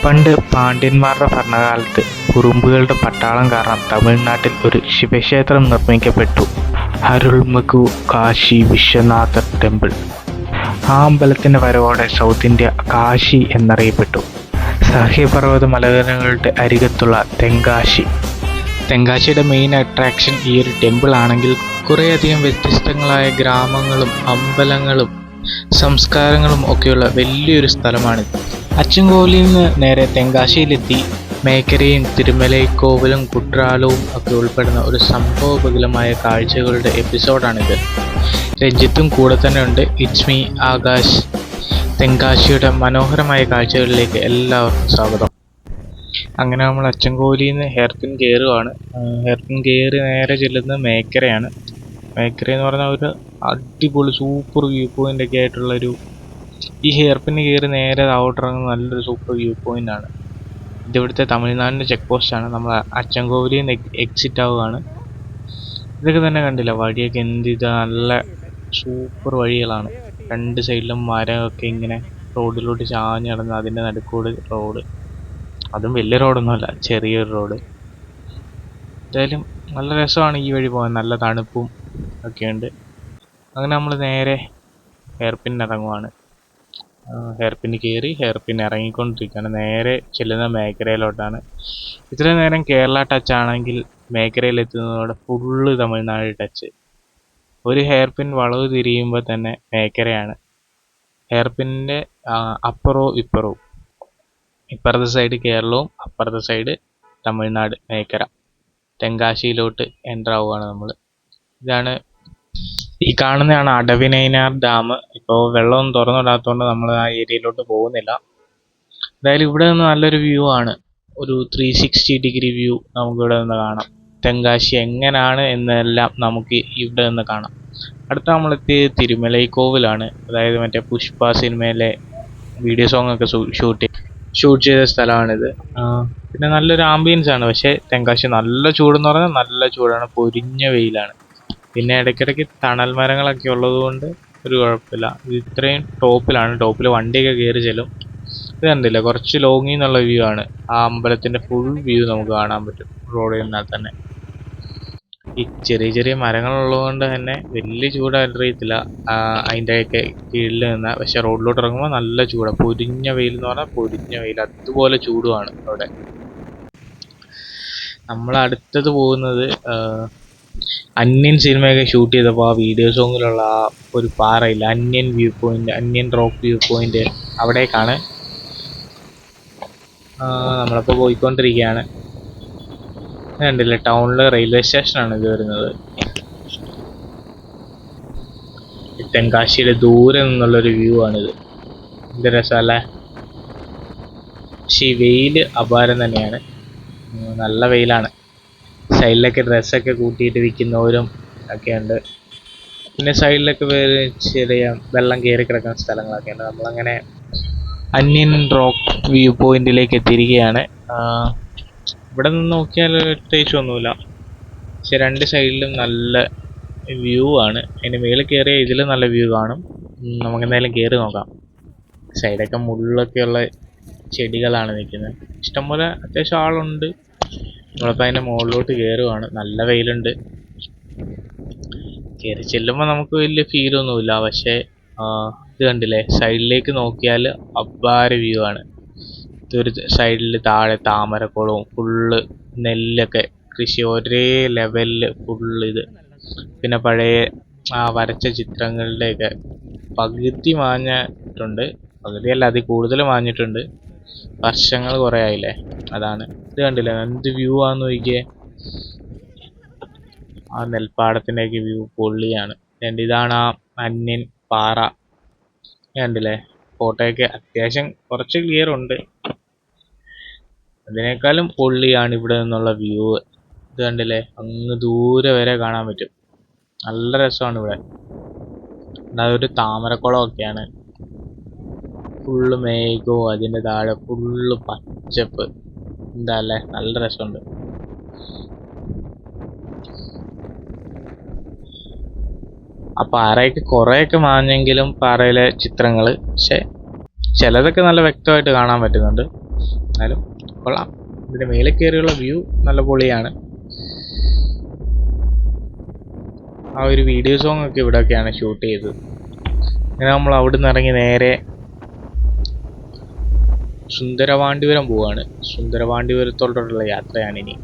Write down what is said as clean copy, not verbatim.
പണ്ട് പാണ്ഡ്യന്മാരുടെ ഭരണകാലത്ത് കുറുമ്പുകളുടെ പട്ടാളം കാരണം തമിഴ്നാട്ടിൽ ഒരു ശിവക്ഷേത്രം നിർമ്മിക്കപ്പെട്ടു. അരുൾമിகு കാശി വിശ്വനാഥ ടെമ്പിൾ. ആ അമ്പലത്തിന്റെ വരവോടെ സൗത്ത് ഇന്ത്യ കാശി എന്നറിയപ്പെട്ടു. സഹ്യപർവ്വത മലനിരകളുടെ അരികത്തുള്ള തെങ്കാശിയുടെ മെയിൻ അട്രാക്ഷൻ ഈ ഒരു ടെമ്പിൾ ആണെങ്കിൽ കുറേയധികം വ്യത്യസ്തങ്ങളായ ഗ്രാമങ്ങളും അമ്പലങ്ങളും സംസ്കാരങ്ങളും ഒക്കെയുള്ള വലിയൊരു സ്ഥലമാണിത്. അച്ചൻകോവിലിൽ നിന്ന് നേരെ തെങ്കാശിയിലെത്തി മേക്കരയും തിരുമലൈക്കോവിലും കുട്രാലവും ഒക്കെ ഉൾപ്പെടുന്ന ഒരു സംഭവബഹുലമായ കാഴ്ചകളുടെ എപ്പിസോഡാണിത്. രഞ്ജിത്തും കൂടെ തന്നെ ഉണ്ട്. It's me Akash. തെങ്കാശിയുടെ മനോഹരമായ കാഴ്ചകളിലേക്ക് എല്ലാവർക്കും സ്വാഗതം. അങ്ങനെ നമ്മൾ അച്ചൻകോവിലിൽ നിന്ന് ഹെയർപിൻ കയറുകയാണ്. ഹെയർപിൻ കയറി നേരെ ചെല്ലുന്നത് മേക്കരയാണ്. മേക്കര എന്ന് പറഞ്ഞാൽ ഒരു അടിപൊളി സൂപ്പർ വ്യൂ പോയിന്റ് ഒക്കെ ആയിട്ടുള്ളൊരു, ഈ ഹെയർപിന് കയറി നേരെ താഴോട്ടിറങ്ങുന്ന നല്ലൊരു സൂപ്പർ വ്യൂ പോയിന്റ് ആണ്. ഇതിവിടുത്തെ തമിഴ്നാടിൻ്റെ ചെക്ക് പോസ്റ്റാണ്. നമ്മൾ അച്ചൻകോവിലിൽ നിന്ന് എക്സിറ്റ് ആവുകയാണ്. ഇതൊക്കെ തന്നെ കണ്ടില്ല, വഴിയൊക്കെ നല്ല സൂപ്പർ വഴികളാണ്. രണ്ട് സൈഡിലും മരമൊക്കെ ഇങ്ങനെ റോഡിലോട്ട് ചാഞ്ഞ് കിടന്ന് അതിൻ്റെ നടുക്കൂട് റോഡ്. അതും വലിയ റോഡൊന്നുമല്ല, ചെറിയൊരു റോഡ്. എന്തായാലും നല്ല രസമാണ് ഈ വഴി പോകാൻ, നല്ല തണുപ്പും ഒക്കെയുണ്ട്. അങ്ങനെ നമ്മൾ നേരെ ഹെയർപിൻ ഇറങ്ങുവാണ്. ഹെയർപിൻ കയറി ഹെയർപിൻ ഇറങ്ങിക്കൊണ്ടിരിക്കുകയാണ്. നേരെ ചെല്ലുന്ന മേക്കരയിലോട്ടാണ്. ഇത്രയും നേരം കേരള ടച്ച് ആണെങ്കിൽ മേക്കരയിൽ എത്തുന്നതോടെ ഫുള്ള് തമിഴ്നാട് ടച്ച്. ഒരു ഹെയർപിൻ വളവ് തിരിയുമ്പോൾ തന്നെ മേക്കരയാണ്. ഹെയർപിന്നിൻ്റെ അപ്പുറവും ഇപ്പുറവും, ഇപ്പുറത്തെ സൈഡ് കേരളവും അപ്പുറത്തെ സൈഡ് തമിഴ്നാട് മേക്കര. തെങ്കാശിയിലോട്ട് എൻ്റർ ആവുകയാണ് നമ്മൾ. ഇതാണ് ഈ കാണുന്നതാണ് അടവിനൈനാർ ഡാം. ഇപ്പോൾ വെള്ളമൊന്നും തുറന്നിടാത്തതുകൊണ്ട് നമ്മൾ ആ ഏരിയയിലോട്ട് പോകുന്നില്ല. എന്തായാലും ഇവിടെ നിന്ന് നല്ലൊരു വ്യൂ ആണ്. ഒരു 360 ഡിഗ്രി വ്യൂ നമുക്കിവിടെ നിന്ന് കാണാം. തെങ്കാശി എങ്ങനെയാണ് എന്നെല്ലാം നമുക്ക് ഇവിടെ നിന്ന് കാണാം. അടുത്ത നമ്മളെത്തിയത് തിരുമലൈക്കോവിലാണ്. അതായത് മറ്റേ പുഷ്പ സിനിമയിലെ വീഡിയോ സോങ് ഒക്കെ ഷൂട്ട് ചെയ്ത സ്ഥലമാണിത്. പിന്നെ നല്ലൊരു ആംബിയൻസ് ആണ്. പക്ഷേ തെങ്കാശി നല്ല ചൂടെന്ന് പറഞ്ഞാൽ നല്ല ചൂടാണ്, പൊരിഞ്ഞ വെയിലാണ്. പിന്നെ ഇടയ്ക്കിടയ്ക്ക് തണൽ മരങ്ങളൊക്കെ ഉള്ളത് കൊണ്ട് ഒരു കുഴപ്പമില്ല. ഇത് ഇത്രയും ടോപ്പിൽ വണ്ടിയൊക്കെ കയറി ചെല്ലും. ഇത് കണ്ടില്ല, കുറച്ച് ലോങ്ങിൽ നിന്നുള്ള വ്യൂ ആണ്. ആ അമ്പലത്തിൻ്റെ ഫുൾ വ്യൂ നമുക്ക് കാണാൻ പറ്റും റോഡിൽ നിന്നാൽ തന്നെ. ഈ ചെറിയ ചെറിയ മരങ്ങളുള്ളത് കൊണ്ട് തന്നെ വലിയ ചൂടറിയത്തില്ല അതിൻ്റെയൊക്കെ കീഴിൽ നിന്നാൽ. പക്ഷെ റോഡിലോട്ട് ഇറങ്ങുമ്പോൾ നല്ല ചൂടാണ്, പൊരിഞ്ഞ വെയിൽ എന്ന് പറഞ്ഞാൽ പൊരിഞ്ഞ വെയിൽ, അതുപോലെ ചൂടുമാണ് അവിടെ. നമ്മൾ അടുത്തത് പോകുന്നത് അന്യൻ സിനിമയൊക്കെ ഷൂട്ട് ചെയ്തപ്പോൾ ആ വീഡിയോ സോങ്ങിലുള്ള ആ ഒരു പാറയില്ല, Anniyan view point, Anniyan rock view point, അവിടേക്കാണ് നമ്മളിപ്പോൾ പോയിക്കൊണ്ടിരിക്കുകയാണ്. കണ്ടില്ലേ, ടൗണിലെ റെയിൽവേ സ്റ്റേഷനാണ് ഇത് വരുന്നത്. തെങ്കാശിയുടെ ദൂരെ നിന്നുള്ളൊരു വ്യൂ ആണിത്. എന്ത് രസമല്ലേ. പക്ഷേ ഈ വെയിൽ അപാരം തന്നെയാണ്, നല്ല വെയിലാണ്. സൈഡിലൊക്കെ ഡ്രസ്സൊക്കെ കൂട്ടിയിട്ട് വിൽക്കുന്നവരും ഒക്കെ ഉണ്ട്. പിന്നെ സൈഡിലൊക്കെ വേറെ ചെറിയ വെള്ളം കയറി കിടക്കുന്ന സ്ഥലങ്ങളൊക്കെ ഉണ്ട്. നമ്മളങ്ങനെ അന്യൻ റോക്ക് വ്യൂ പോയിന്റിലേക്ക് എത്തിയിരിക്കുകയാണ്. ഇവിടെ നിന്ന് നോക്കിയാൽ പ്രത്യേകിച്ച് ഒന്നുമില്ല, പക്ഷെ രണ്ട് സൈഡിലും നല്ല വ്യൂ ആണ്. അതിൻ്റെ മേളിൽ കയറിയാൽ ഇതിലും നല്ല വ്യൂ കാണും. നമുക്ക് എന്തായാലും കയറി നോക്കാം. സൈഡൊക്കെ മുള്ളൊക്കെയുള്ള ചെടികളാണ് നിൽക്കുന്നത്. ഇഷ്ടംപോലെ അത്യാവശ്യം ആളുണ്ട്. നമ്മളിപ്പോൾ അതിൻ്റെ മുകളിലോട്ട് കയറുകയാണ്. നല്ല വെയിലുണ്ട്. കയറി ചെല്ലുമ്പോൾ നമുക്ക് വലിയ ഫീലൊന്നുമില്ല. പക്ഷേ ഇത് കണ്ടില്ലേ, സൈഡിലേക്ക് നോക്കിയാൽ അപാര വ്യൂ ആണ്. ഇതൊരു സൈഡിൽ താഴെ താമരക്കുളവും ഫുള്ള് നെല്ലൊക്കെ കൃഷി ഒരേ ലെവലിൽ ഫുള്ള് ഇത്. പിന്നെ പഴയ വരച്ച ചിത്രങ്ങളുടെയൊക്കെ പകുതി മാഞ്ഞിട്ടുണ്ട്, പകുതിയല്ല അതിൽ കൂടുതൽ മാഞ്ഞിട്ടുണ്ട്. വർഷങ്ങൾ കുറേ ആയില്ലേ, അതാണ്. ഇത് കണ്ടില്ലേ, എന്ത് വ്യൂ ആണെന്ന് നോക്കിയേ. ആ നെൽപ്പാടത്തിൻ്റെയൊക്കെ വ്യൂ പൊള്ളിയാണ്. ഇതാണ് ആ അന്യൻ പാറ. കണ്ടില്ലേ, ഫോട്ടോയൊക്കെ അത്യാവശ്യം കുറച്ച് ക്ലിയർ ഉണ്ട്. അതിനേക്കാളും പൊള്ളിയാണ് ഇവിടെ നിന്നുള്ള വ്യൂ. ഇത് കണ്ടില്ലേ, അങ്ങ് ദൂരെ വരെ കാണാൻ പറ്റും. നല്ല രസമാണ് ഇവിടെ. അതൊരു താമരക്കുളമൊക്കെയാണ്. ഫുള്ള് മേഘവും അതിൻ്റെ താഴെ ഫുള്ള് പച്ചപ്പ്. എന്താ അല്ലേ, നല്ല രസമുണ്ട്. ആ പാറയൊക്കെ കുറേയൊക്കെ മാഞ്ഞെങ്കിലും പാറയിലെ ചിത്രങ്ങൾ പക്ഷെ ചിലതൊക്കെ നല്ല വ്യക്തമായിട്ട് കാണാൻ പറ്റുന്നുണ്ട്. എന്നാലും കൊള്ളാം. ഇതിന്റെ മേലെ കയറിയുള്ള വ്യൂ നല്ല പൊളിയാണ്. ആ ഒരു വീഡിയോ സോങ് ഒക്കെ ഇവിടെയൊക്കെയാണ് ഷൂട്ട് ചെയ്തത്. അങ്ങനെ നമ്മൾ അവിടെ നിന്ന് ഇറങ്ങി നേരെ സുന്ദരവാണ്ടിപുരം പോവാണ്. സുന്ദരവാണ്ടിപുരത്തോട്ടുള്ള യാത്രയാണ് ഇനി.